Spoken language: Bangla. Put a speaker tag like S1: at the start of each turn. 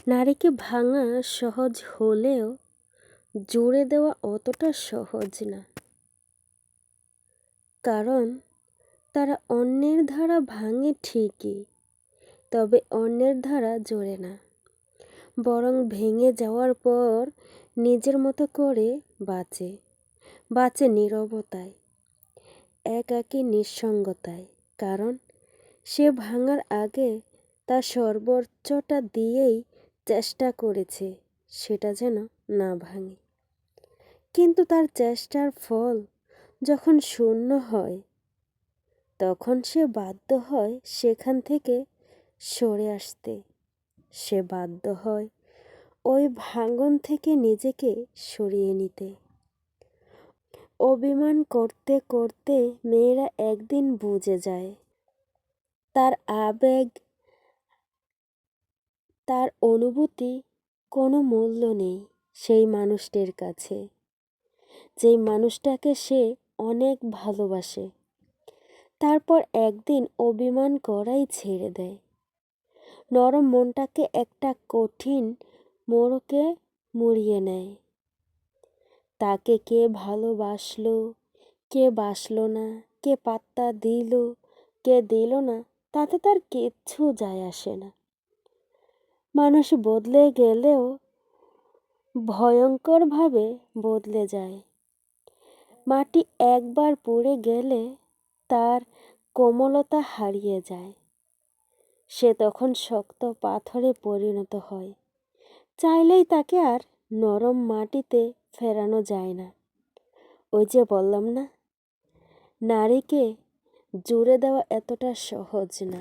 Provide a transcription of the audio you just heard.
S1: নারীকে ভাঙা সহজ হলেও জুড়ে দেওয়া অতটা সহজ না। কারণ তারা অন্যের ধারা ভাঙে ঠিকই, তবে অন্যের ধারা জোড়ে না, বরং ভেঙে যাওয়ার পর নিজের মতো করে বাঁচে নীরবতায়, একাকী নিঃসঙ্গতায়। কারণ সে ভাঙার আগে তার সর্বোচ্চটা দিয়েই চেষ্টা করেছে সেটা যেন না ভাঙে। কিন্তু তার চেষ্টার ফল যখন শূন্য হয়, তখন সে বাধ্য হয় সেখান থেকে সরে আসতে। সে বাধ্য হয় ওই ভাঙন থেকে নিজেকে সরিয়ে নিতে। অভিমান করতে করতে মেয়েরা একদিন বুঝে যায়, তার আবেগ, তার অনুভূতি কোনো মূল্য নেই সেই মানুষটির কাছে, যেই মানুষটাকে সে অনেক ভালোবাসে। তারপর একদিন অভিমান করাই ছেড়ে দেয়, নরম মনটাকে একটা কঠিন মোড়কে মুড়িয়ে নেয়। তাকে কে ভালোবাসলো, কে বাসলো না, কে পাত্তা দিল, কে দিল না, তাতে তার কিচ্ছু যায় আসে না। মানুষ বদলে গেলেও ভয়ঙ্করভাবে বদলে যায়। মাটি একবার পুড়ে গেলে তার কোমলতা হারিয়ে যায়, সে তখন শক্ত পাথরে পরিণত হয়। চাইলেই তাকে আর নরম মাটিতে ফেরানো যায় না। ওই যে বললাম না, নারীকে জুড়ে দেওয়া এতটা সহজ না।